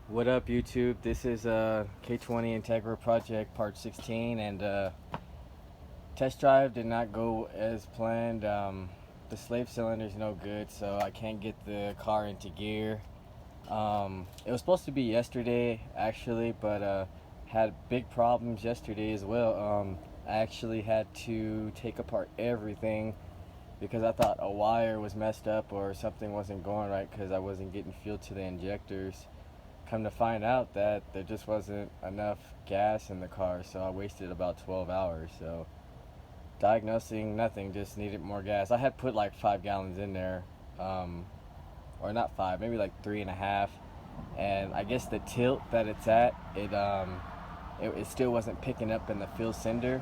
What up, YouTube? This is K20 Integra project part 16, and test drive did not go as planned. The slave cylinder is no good, so I can't get the car into gear. It was supposed to be yesterday, actually, but had big problems yesterday as well. I actually had to take apart everything because I thought a wire was messed up or something wasn't going right because I wasn't getting fuel to the injectors. Come to find out that there just wasn't enough gas in the car, so I wasted about 12 hours. So diagnosing nothing, just needed more gas. I had put like 5 gallons in there, or not five, maybe like 3.5. And I guess the tilt that it's at, it still wasn't picking up in the fuel sender,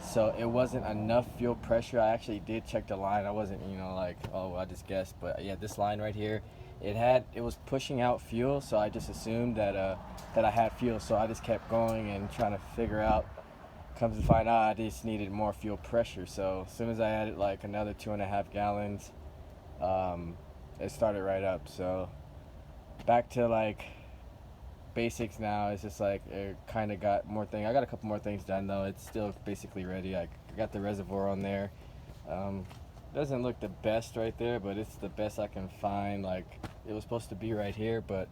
so it wasn't enough fuel pressure. I actually did check the line. I wasn't, like, oh, I just guessed, but yeah, this line right here, it was pushing out fuel, so I just assumed that I had fuel. So I just kept going and trying to figure out. Comes to find out, I just needed more fuel pressure. So as soon as I added like another 2.5 gallons, it started right up. So back to like basics now. It's just like it kind of got more thing. I got a couple more things done though. It's still basically ready. I got the reservoir on there. Um, doesn't look the best right there, but it's the best I can find. Like, it was supposed to be right here, but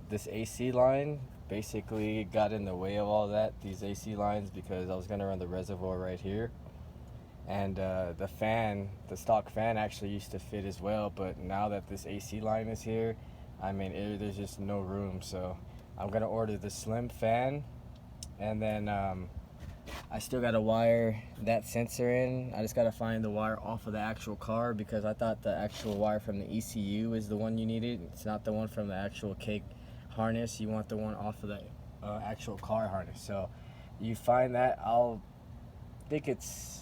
this AC line basically got in the way of all that. These AC lines, because I was gonna run the reservoir right here, and the stock fan actually used to fit as well, but now that this AC line is here, I mean, there's just no room. So I'm gonna order the slim fan, and then I still gotta wire that sensor in. I just gotta find the wire off of the actual car, because I thought the actual wire from the ECU is the one you needed. It's not the one from the actual cake harness. You want the one off of the actual car harness. So you find that. I'll think it's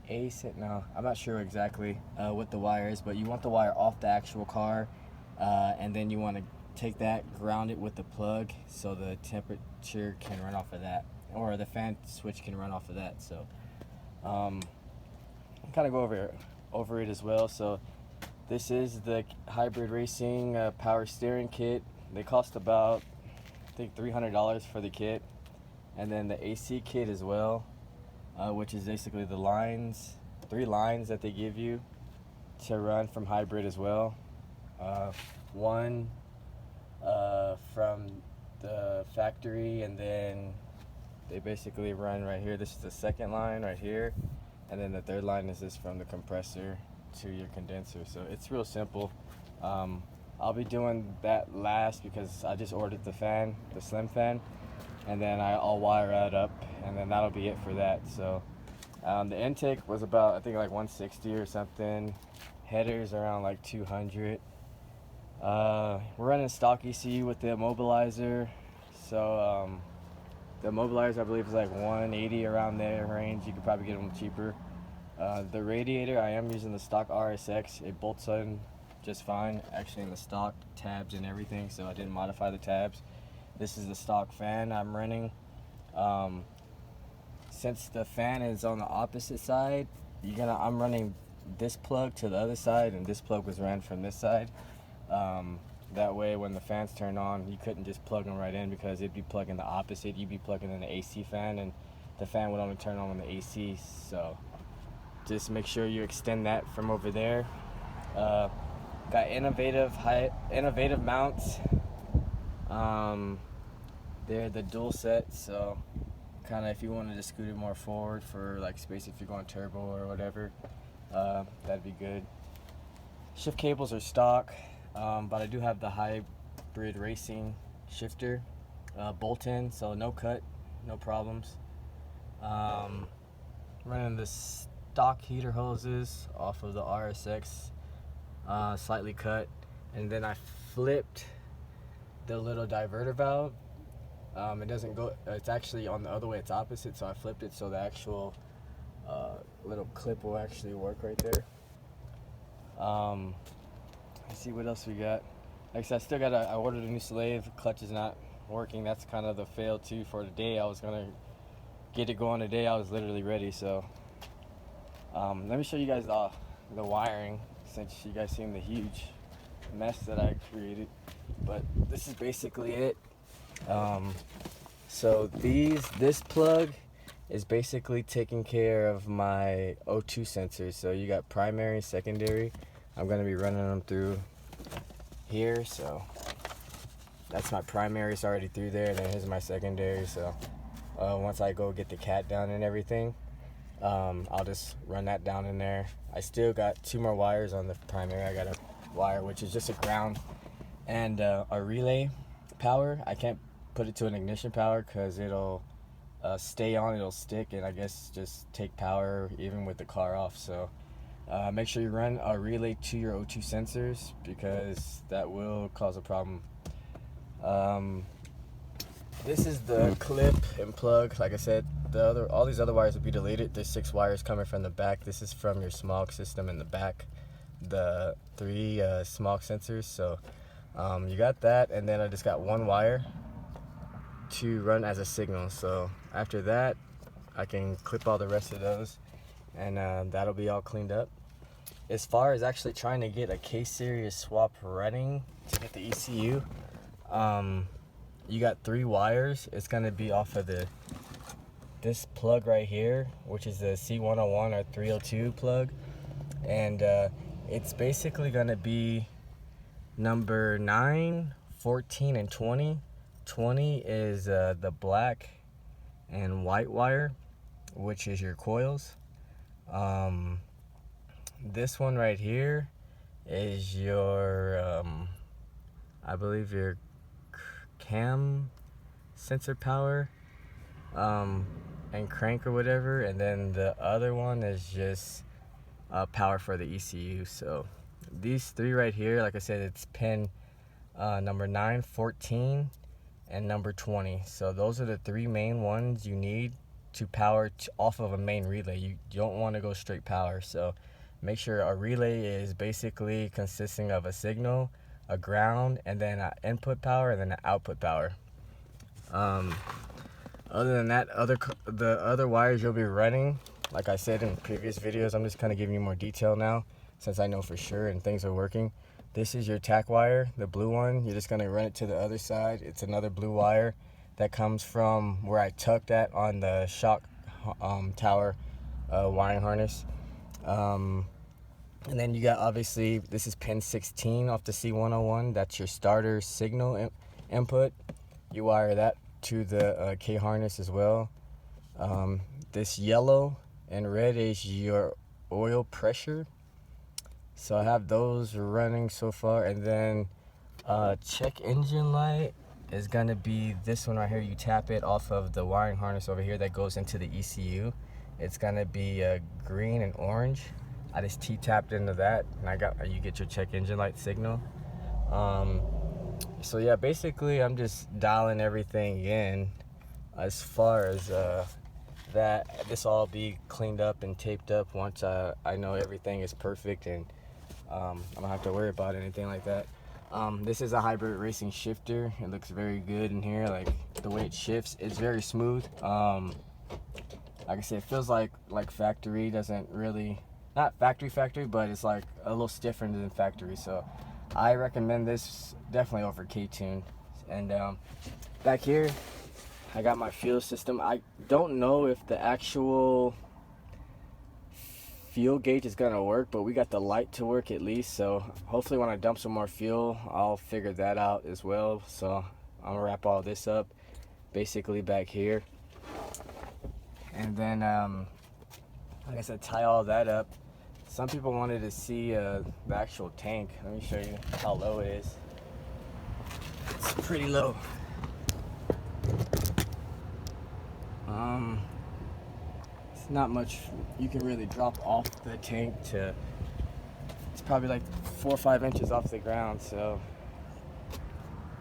no, I'm not sure exactly what the wire is, but you want the wire off the actual car, and then you want to take that, ground it with the plug, so the temperature can run off of that, or the fan switch can run off of that. So I'll kind of go over it as well. So this is the hybrid racing power steering kit. They cost about, I think, $300 for the kit, and then the AC kit as well, which is basically the three lines that they give you to run from hybrid as well. One from the factory, and then they basically run right here. This is the second line right here, and then the third line is just from the compressor to your condenser. So it's real simple. I'll be doing that last because I just ordered the slim fan, and then I'll wire that up, and then that'll be it for that. So the intake was about, I think, like 160 or something. Headers around like 200. We're running stock ECU with the immobilizer. So the immobilizer, I believe, is like 180, around there range. You could probably get them cheaper. The radiator, I am using the stock RSX. It bolts in just fine, actually, in the stock tabs and everything, so I didn't modify the tabs. This is the stock fan I'm running. Since the fan is on the opposite side, I'm running this plug to the other side, and this plug was ran from this side. That way, when the fans turn on, you couldn't just plug them right in, because it'd be plugging the opposite. You'd be plugging in the AC fan, and the fan would only turn on when the AC. So just make sure you extend that from over there. Got innovative mounts. They're the dual set, so kind of if you wanted to scoot it more forward for like space, if you're going turbo or whatever, that'd be good. Shift cables are stock, but I do have the hybrid racing shifter bolt in, so no cut, no problems. Running the stock heater hoses off of the RSX, slightly cut, and then I flipped the little diverter valve. It doesn't go, it's actually on the other way, it's opposite, so I flipped it so the actual little clip will actually work right there. Let's see what else we got. Like I said, I ordered a new slave. Clutch is not working. That's kind of the fail too for today. I was gonna get it going today. I was literally ready. So let me show you guys the wiring, since you guys seen the huge mess that I created, but this is basically it. So this plug is basically taking care of my O2 sensors. So you got primary, secondary. I'm gonna be running them through here. So that's my primary, it's already through there, and then here's my secondary. So once I go get the cat down and everything, I'll just run that down in there. I still got 2 more wires on the primary. I got a wire which is just a ground and a relay power. I can't put it to an ignition power because it'll stay on, it'll stick, and I guess just take power even with the car off. So make sure you run a relay to your O2 sensors because that will cause a problem. This is the clip and plug. Like I said, all these other wires will be deleted. There's 6 wires coming from the back. This is from your smog system in the back, the 3 smog sensors. So you got that, and then I just got 1 wire to run as a signal. So after that, I can clip all the rest of those, and that'll be all cleaned up. As far as actually trying to get a K-series swap running to get the ECU, you got 3 wires. It's gonna be off of this plug right here, which is the C101 or 302 plug, and it's basically gonna be number 9, 14, and 20. 20 is the black and white wire, which is your coils. This one right here is your I believe your cam sensor power and crank or whatever, and then the other one is just power for the ECU. So these 3 right here, like I said, it's pin number 9, 14, and number 20. So those are the 3 main ones you need to power off of a main relay. You don't want to go straight power. So make sure a relay is basically consisting of a signal, a ground, and then an input power, and then an output power. Other than that, the other wires you'll be running, like I said in previous videos, I'm just kind of giving you more detail now since I know for sure and things are working. This is your tack wire, the blue one. You're just going to run it to the other side. It's another blue wire that comes from where I tucked that on the shock tower wiring harness. And then you got, obviously, this is pin 16 off the C101. That's your starter signal input. You wire that to the K harness as well. This yellow and red is your oil pressure. So I have those running so far. And then check engine light is gonna be this one right here. You tap it off of the wiring harness over here that goes into the ECU. It's gonna be green and orange. I just T-tapped into that, and you get your check engine light signal. So yeah, basically I'm just dialing everything in as far as that. This will all be cleaned up and taped up once I know everything is perfect, and I don't have to worry about anything like that. This is a hybrid racing shifter. It looks very good in here, like the way it shifts. It's very smooth. Like I said, it feels like factory. Doesn't really, not factory, but it's like a little stiffer than factory. So I recommend this definitely over K-Tune. And back here, I got my fuel system. I don't know if the actual fuel gauge is gonna work, but we got the light to work at least. So hopefully when I dump some more fuel, I'll figure that out as well. So I'm gonna wrap all this up basically back here, and then like I said, tie all that up. Some people wanted to see the actual tank. Let me show you how low it is. It's pretty low. It's not much you can really drop off the tank to. It's probably like 4 or 5 inches off the ground. So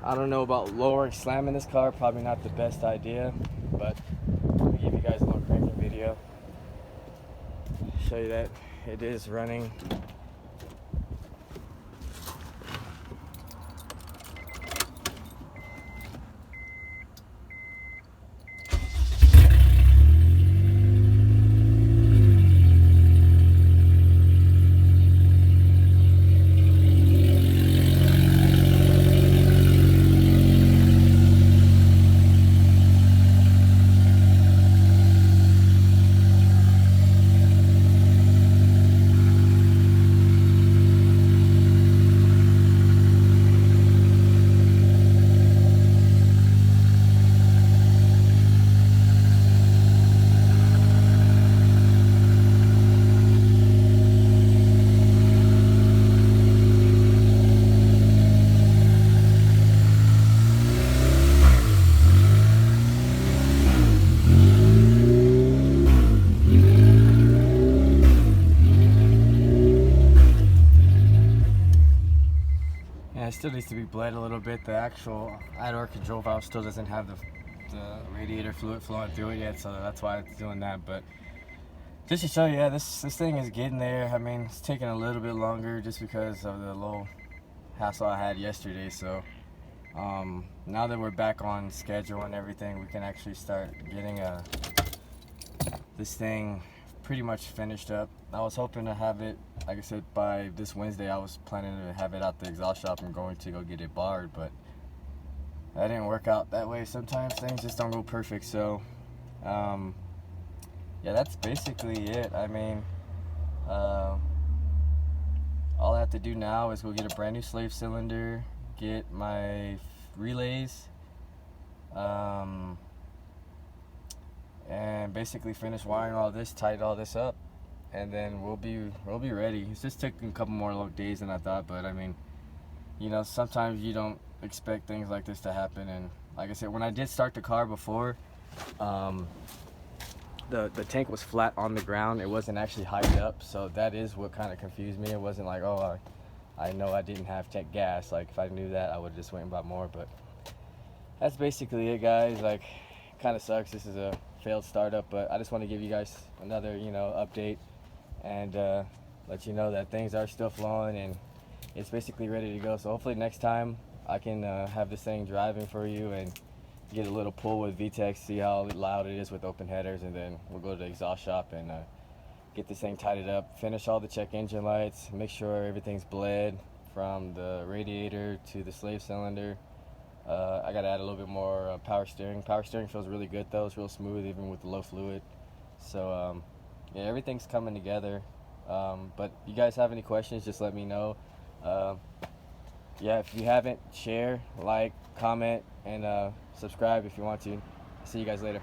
I don't know about lowering, slamming this car. Probably not the best idea, but I'll give you guys a little cranking video. Show you that it is running. still needs to be bled a little bit. The actual idle control valve still doesn't have the radiator fluid flowing through it yet, so that's why it's doing that. But just to show you, yeah, this thing is getting there. I mean, it's taking a little bit longer just because of the little hassle I had yesterday. So now that we're back on schedule and everything, we can actually start getting this thing pretty much finished up. I was hoping to have it, like I said, by this Wednesday. I was planning to have it out the exhaust shop and going to go get it barred, but that didn't work out that way. Sometimes things just don't go perfect. So yeah, that's basically it. I mean, all I have to do now is go get a brand new slave cylinder, get my relays, and basically finish wiring all this, tighten all this up, and then we'll be ready. It's just taking a couple more days than I thought, but I mean, you know, sometimes you don't expect things like this to happen. And like I said, when I did start the car before, the tank was flat on the ground. It wasn't actually hiked up, so that is what kind of confused me. It wasn't like, oh, I know I didn't have tank gas. Like, if I knew that, I would have just went and bought more. But that's basically it, guys. Like, kind of sucks. This is a failed startup, but I just want to give you guys another, you know, update and let you know that things are still flowing and it's basically ready to go. So hopefully next time I can have this thing driving for you and get a little pull with VTEC, see how loud it is with open headers, and then we'll go to the exhaust shop and get this thing tidied up, finish all the check engine lights, make sure everything's bled from the radiator to the slave cylinder. I gotta add a little bit more power steering. Power steering feels really good though. It's real smooth even with the low fluid. So yeah, everything's coming together. But you guys have any questions, just let me know. Yeah, if you haven't, share, like, comment, and subscribe if you want to. See you guys later.